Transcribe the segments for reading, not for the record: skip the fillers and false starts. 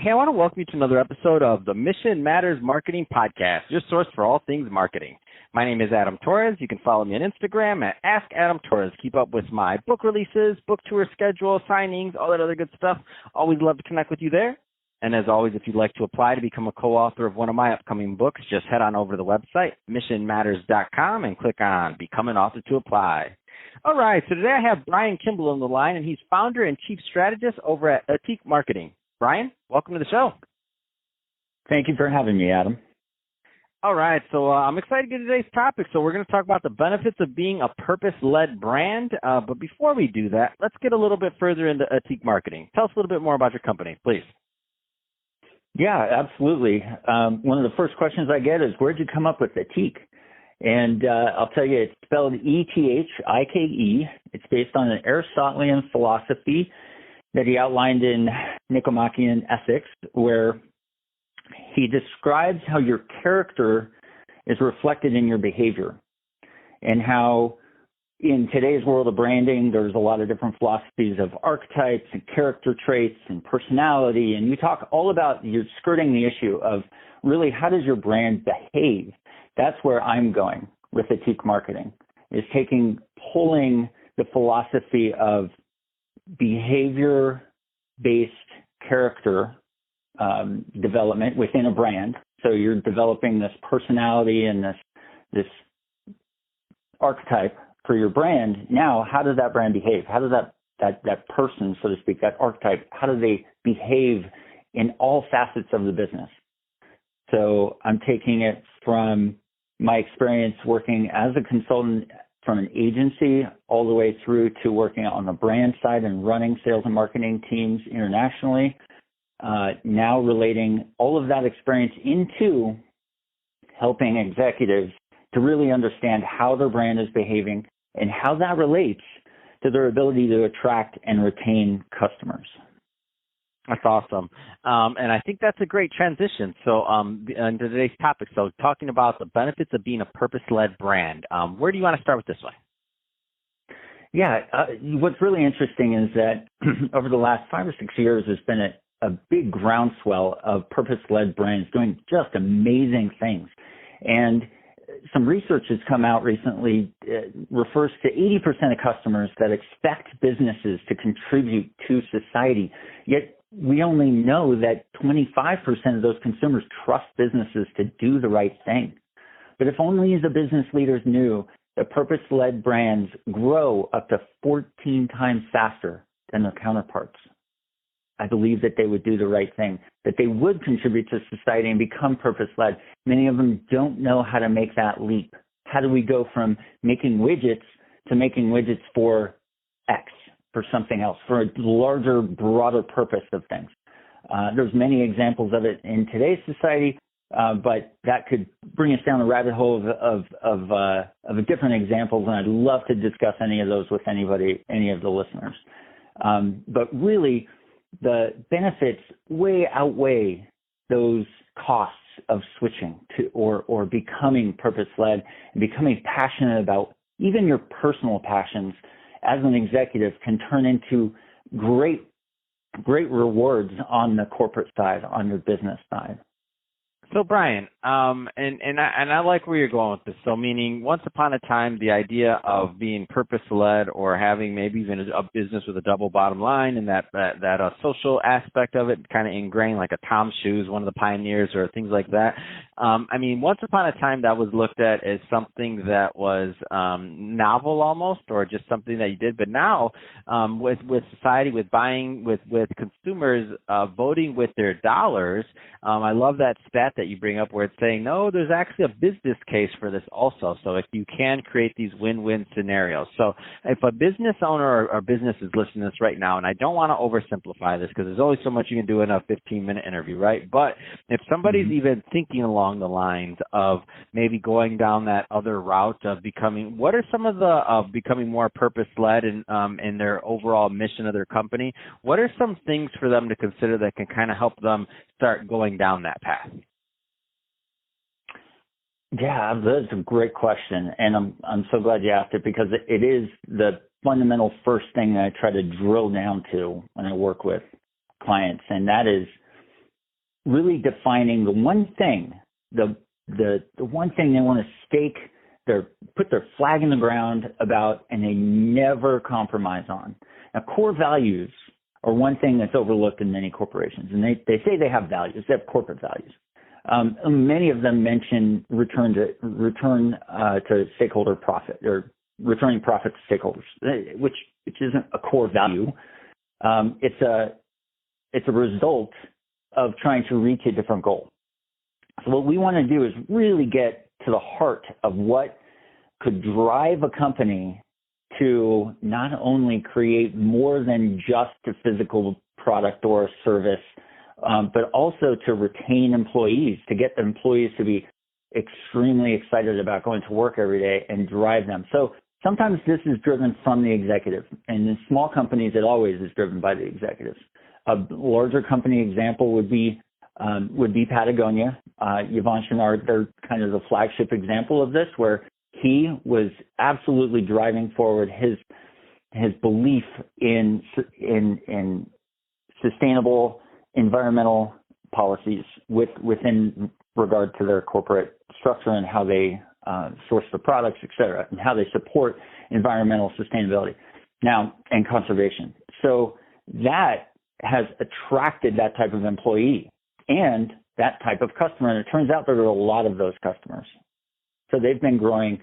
Hey, I want to welcome you to another episode of the Mission Matters Marketing Podcast, your source for all things marketing. My name is Adam Torres. You can follow me on Instagram at AskAdamTorres. Keep up with my book releases, book tour schedule, signings, all that other good stuff. Always love to connect with you there. And as always, if you'd like to apply to become a co-author of one of my upcoming books, just head on over to the website, missionmatters.com, and click on Become an Author to apply. All right, so today I have Bryan Kimbell on the line, and he's founder and chief strategist over at Atik Marketing. Bryan, welcome to the show. Thank you for having me, Adam. All right, so I'm excited to get to today's topic. So we're going to talk about the benefits of being a purpose-led brand. But before we do that, let's get a little bit further into Atik Marketing. Tell us a little bit more about your company, please. Yeah, absolutely. One of the first questions I get is, where'd you come up with Atik? And I'll tell you, it's spelled E-T-H-I-K-E. It's based on an Aristotelian philosophy that he outlined in Nicomachean Ethics, where he describes how your character is reflected in your behavior, and how in today's world of branding, there's a lot of different philosophies of archetypes and character traits and personality, and you talk all about, you're skirting the issue of really how does your brand behave. That's where I'm going with Atik Marketing, is pulling the philosophy of behavior-based character development within a brand. So you're developing this personality and this archetype for your brand. Now, how does that brand behave? How does that person, so to speak, that archetype, how do they behave in all facets of the business? So I'm taking it from my experience working as a consultant from an agency all the way through to working on the brand side and running sales and marketing teams internationally. Now relating all of that experience into helping executives to really understand how their brand is behaving and how that relates to their ability to attract and retain customers. That's awesome. And I think that's a great transition. So into today's topic, so talking about the benefits of being a purpose-led brand, where do you want to start with this one? Yeah, what's really interesting is that over the last 5 or 6 years, there's been a big groundswell of purpose-led brands doing just amazing things. And some research has come out recently, refers to 80% of customers that expect businesses to contribute to society, yet we only know that 25% of those consumers trust businesses to do the right thing. But if only the business leaders knew that purpose-led brands grow up to 14 times faster than their counterparts, I believe that they would do the right thing, that they would contribute to society and become purpose-led. Many of them don't know how to make that leap. How do we go from making widgets to making widgets for X, for something else, for a larger, broader purpose of things? There's many examples of it in today's society, but that could bring us down a rabbit hole of different examples, and I'd love to discuss any of those with any of the listeners. But really, the benefits way outweigh those costs of switching to or becoming purpose-led and becoming passionate about even your personal passions as an executive can turn into great rewards on the corporate side, on your business side. So Bryan, and I like where you're going with this. So meaning, once upon a time, the idea of being purpose-led or having maybe even a business with a double bottom line and that social aspect of it kind of ingrained, like a Tom Shoes, one of the pioneers, or things like that. I mean, once upon a time, that was looked at as something that was novel almost, or just something that you did. But now, with society, with buying, with consumers voting with their dollars, I love that stat that you bring up where it's saying, no, there's actually a business case for this also. So if you can create these win-win scenarios. So if a business owner or business is listening to this right now, and I don't want to oversimplify this because there's only so much you can do in a 15-minute interview, right? But if somebody's even thinking along the lines of maybe going down that other route of becoming, what are some of the, becoming more purpose-led in their overall mission of their company? What are some things for them to consider that can kind of help them start going down that path? Yeah, that's a great question, and I'm so glad you asked it because it is the fundamental first thing that I try to drill down to when I work with clients, and that is really defining the one thing, the one thing they want to put their flag in the ground about, and they never compromise on. Now, core values are one thing that's overlooked in many corporations, and they say they have values, they have corporate values. Many of them mention return to stakeholder profit, or returning profit to stakeholders, which isn't a core value. It's a result of trying to reach a different goal. So what we want to do is really get to the heart of what could drive a company to not only create more than just a physical product or a service, but also to retain employees, to get the employees to be extremely excited about going to work every day and drive them. So sometimes this is driven from the executive, and in small companies, it always is driven by the executives. A larger company example would be Patagonia. Yvon Chouinard, they're kind of the flagship example of this, where he was absolutely driving forward his belief in sustainable environmental policies within regard to their corporate structure and how they source the products, et cetera, and how they support environmental sustainability now and conservation. So that has attracted that type of employee and that type of customer. And it turns out there are a lot of those customers. So they've been growing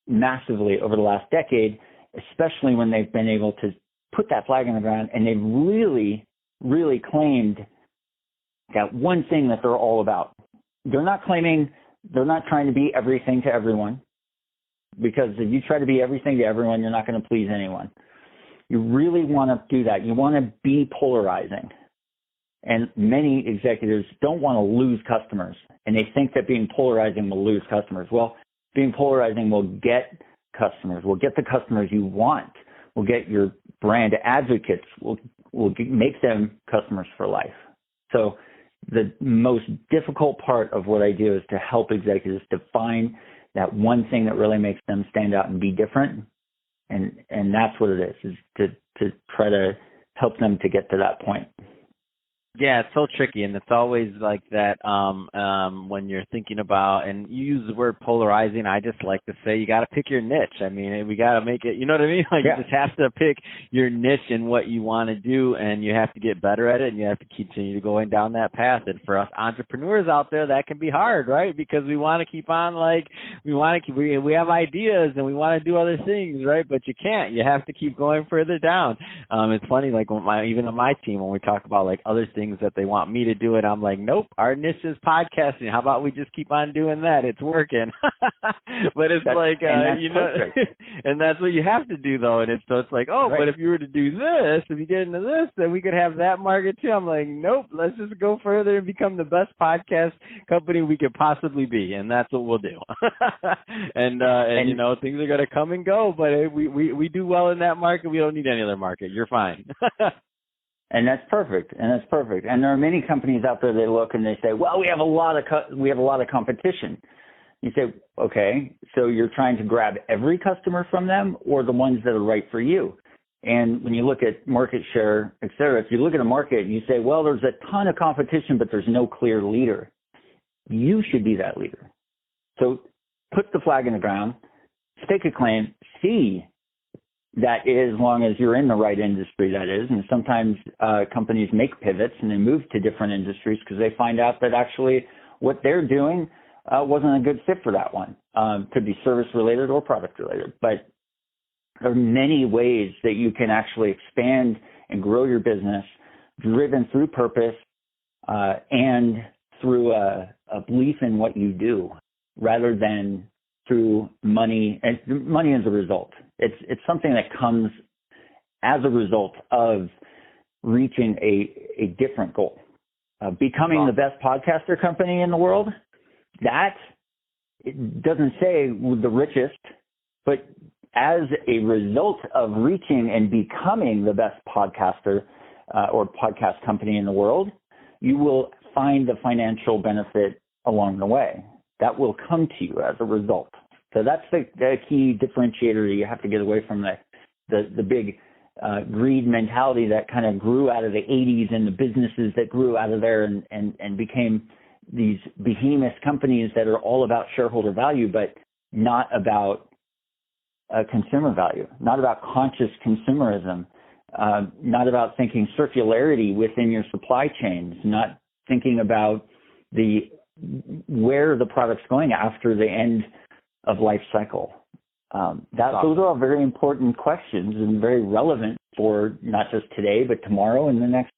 massively over the last decade, especially when they've been able to put that flag in the ground, and they've really, really claimed that one thing that they're all about. They're not trying to be everything to everyone, because if you try to be everything to everyone, you're not going to please anyone. You really want to do that. You want to be polarizing. And many executives don't want to lose customers, and they think that being polarizing will lose customers. Well, being polarizing will get customers, will get the customers you want, will get your brand advocates, will make them customers for life. So the most difficult part of what I do is to help executives define that one thing that really makes them stand out and be different. And that's what it is to try to help them to get to that point. Yeah, it's so tricky, and it's always like that when you're thinking about, and you use the word polarizing, I just like to say you got to pick your niche. I mean, we got to make it, you know what I mean? Like, you just have to pick your niche and what you want to do, and you have to get better at it, and you have to continue going down that path. And for us entrepreneurs out there, that can be hard, right? Because we want to keep on, like, we have ideas, and we want to do other things, right? But you can't. You have to keep going further down. It's funny, like, even on my team, when we talk about, like, other things that they want me to do, and I'm like, nope, our niche is podcasting. How about we just keep on doing that? It's working. But it's you know, and that's what you have to do, though. And it's like, oh, right. But if you were to do this, if you get into this, then we could have that market too. I'm like, nope, let's just go further and become the best podcast company we could possibly be, and that's what we'll do. and you know, things are going to come and go, but we do well in that market. We don't need any other market. You're fine. And that's perfect. And there are many companies out there, they look and they say, well, we have a lot of competition. You say, okay, so you're trying to grab every customer from them, or the ones that are right for you? And when you look at market share, et cetera, if you look at a market and you say, well, there's a ton of competition, but there's no clear leader, you should be that leader. So put the flag in the ground, stake a claim, see that is, as long as you're in the right industry, that is. And sometimes companies make pivots and they move to different industries because they find out that actually what they're doing wasn't a good fit for that one. Could be service related or product related. But there are many ways that you can actually expand and grow your business, driven through purpose and through a belief in what you do, rather than through money. And money is a result. It's something that comes as a result of reaching a different goal. Becoming the best podcaster company in the world, that it doesn't say the richest, but as a result of reaching and becoming the best podcaster or podcast company in the world, you will find the financial benefit along the way. That will come to you as a result. So that's the key differentiator. You have to get away from the big greed mentality that kind of grew out of the 80s and the businesses that grew out of there and became these behemoth companies that are all about shareholder value, but not about consumer value, not about conscious consumerism, not about thinking circularity within your supply chains, not thinking about where the product's going after the end of life cycle. Those are all very important questions and very relevant for not just today, but tomorrow and the next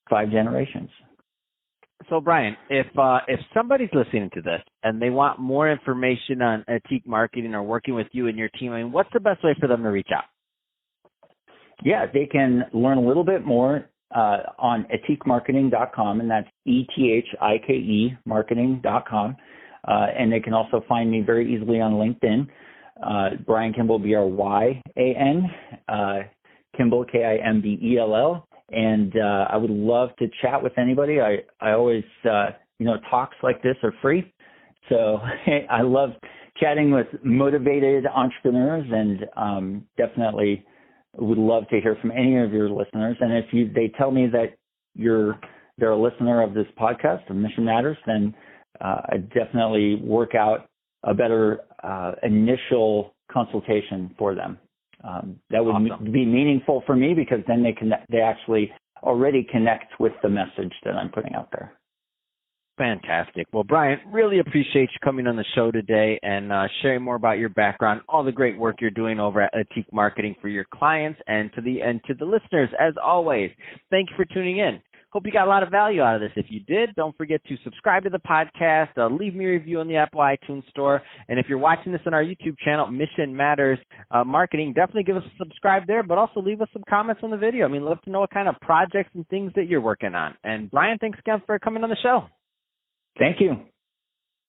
5 generations. So, Bryan, if somebody's listening to this and they want more information on Etique Marketing or working with you and your team, I mean, what's the best way for them to reach out? Yeah, they can learn a little bit more on etiquemarketing.com, and that's ETHIKE marketing.com. And they can also find me very easily on LinkedIn. Bryan Kimbell, BRYAN, Kimbell, KIMBELL. And I would love to chat with anybody. I always, talks like this are free. So I love chatting with motivated entrepreneurs, and definitely would love to hear from any of your listeners. And if they tell me that they're a listener of this podcast of Mission Matters, then I definitely work out a better initial consultation for them. That would awesome. Be meaningful for me, because then they actually already connect with the message that I'm putting out there. Fantastic. Well, Bryan, really appreciate you coming on the show today and sharing more about your background, all the great work you're doing over at Etique Marketing for your clients and to the listeners. As always, thank you for tuning in. Hope you got a lot of value out of this. If you did, don't forget to subscribe to the podcast, leave me a review on the Apple iTunes Store, and if you're watching this on our YouTube channel, Mission Matters Marketing, definitely give us a subscribe there, but also leave us some comments on the video. I mean, love to know what kind of projects and things that you're working on. And Bryan, thanks again for coming on the show. Thank you.